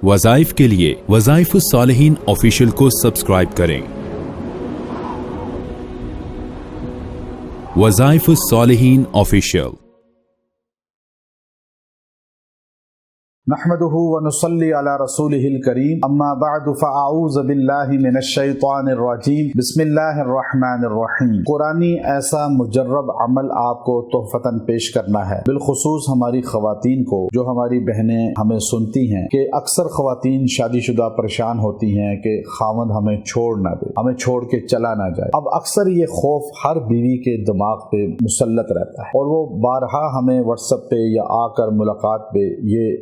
وظائف کے لیے وظائف الصالحین آفیشیل کو سبسکرائب کریں۔ وظائف الصالحین آفیشیل۔ نحمده ونصلي على رسوله الكريم اما بعد فاعوذ بالله من الشیطان الرجیم بسم اللہ الرحمن الرحیم۔ قرآنی ایسا مجرب عمل آپ کو تحفتاً پیش کرنا ہے، بالخصوص ہماری خواتین کو، جو ہماری بہنیں ہمیں سنتی ہیں کہ اکثر خواتین شادی شدہ پریشان ہوتی ہیں کہ خاوند ہمیں چھوڑ نہ دے، ہمیں چھوڑ کے چلا نہ جائے۔ اب اکثر یہ خوف ہر بیوی کے دماغ پہ مسلط رہتا ہے اور وہ بارہا ہمیں واٹس ایپ پہ یا آ کر ملاقات پہ یہ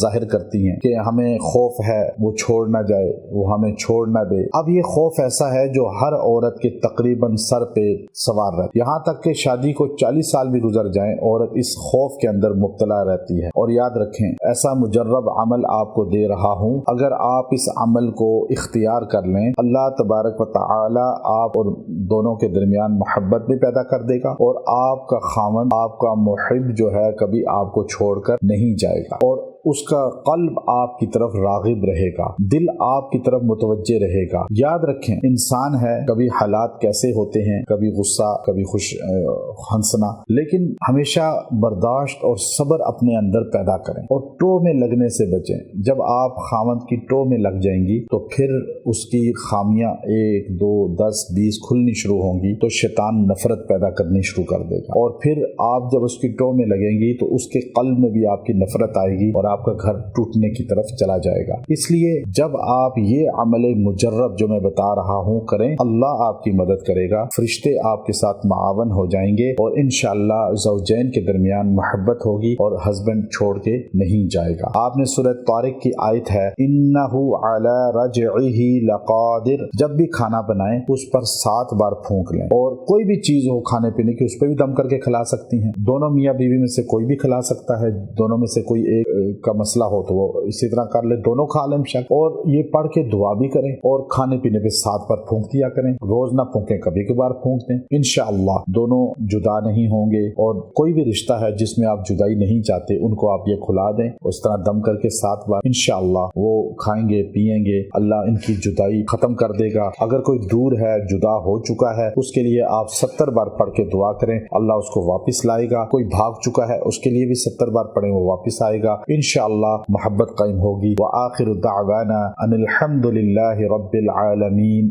ظاہر کرتی ہیں کہ ہمیں خوف ہے وہ چھوڑ نہ جائے، وہ ہمیں چھوڑ نہ دے۔ اب یہ خوف ایسا ہے جو ہر عورت کے تقریباً سر پہ سوار رہتا ہے، یہاں تک کہ شادی کو 40 سال بھی گزر جائیں عورت اس خوف کے اندر مبتلا رہتی ہے۔ اور یاد رکھیں، ایسا مجرب عمل آپ کو دے رہا ہوں، اگر آپ اس عمل کو اختیار کر لیں، اللہ تبارک و تعالی آپ اور دونوں کے درمیان محبت بھی پیدا کر دے گا، اور آپ کا خاوند، آپ کا محب جو ہے کبھی آپ کو چھوڑ کر نہیں جائے گا، اور اس کا قلب آپ کی طرف راغب رہے گا، دل آپ کی طرف متوجہ رہے گا۔ یاد رکھیں، انسان ہے، کبھی حالات کیسے ہوتے ہیں، کبھی غصہ، کبھی خوش ہنسنا، لیکن ہمیشہ برداشت اور صبر اپنے اندر پیدا کریں اور ٹو میں لگنے سے بچیں۔ جب آپ خاوند کی ٹو میں لگ جائیں گی تو پھر اس کی خامیاں 1 2 10 20 کھلنی شروع ہوں گی، تو شیطان نفرت پیدا کرنی شروع کر دے گا، اور پھر آپ جب اس کی ٹو میں لگیں گی تو اس کے قلب میں بھی آپ کی نفرت آئے گی اور آپ کا گھر ٹوٹنے کی طرف چلا جائے گا۔ اس لیے جب آپ یہ عمل مجرب جو میں بتا رہا ہوں کریں، اللہ آپ کی مدد کرے گا، فرشتے آپ کے ساتھ معاون ہو جائیں گے، اور انشاءاللہ زوجین کے درمیان محبت ہوگی اور ہسبینڈ چھوڑ کے نہیں جائے گا۔ آپ نے سورہ طارق کی آیت ہے، انہ علی رجعہ لقادر، جب بھی کھانا بنائیں اس پر 7 بار پھونک لیں، اور کوئی بھی چیز ہو کھانے پینے کی اس پہ بھی دم کر کے کھلا سکتی ہیں، دونوں میاں بیوی میں سے کوئی بھی کھلا سکتا ہے، دونوں میں سے کوئی ایک کا مسئلہ ہو تو وہ اسی طرح کر لے، دونوں کھا لیں شک، اور یہ پڑھ کے دعا بھی کریں، اور کھانے پینے پہ 7 بار پھونک دیا کریں، روز نہ پھونکیں، کبھی کبھار پھونک دیں، انشاءاللہ دونوں جدا نہیں ہوں گے۔ اور کوئی بھی رشتہ ہے جس میں آپ جدائی نہیں چاہتے، ان کو آپ یہ کھلا دیں، اس طرح دم کر کے 7 بار، انشاءاللہ وہ کھائیں گے پیئیں گے، اللہ ان کی جدائی ختم کر دے گا۔ اگر کوئی دور ہے، جدا ہو چکا ہے، اس کے لیے آپ 70 بار پڑھ کے دعا کریں، اللہ اس کو واپس لائے گا۔ کوئی بھاگ چکا ہے، اس کے لیے بھی 70 بار پڑھیں، وہ واپس آئے گا، انشاءاللہ محبت قائم ہوگی۔ وآخر دعوانا ان الحمد للہ رب العالمین۔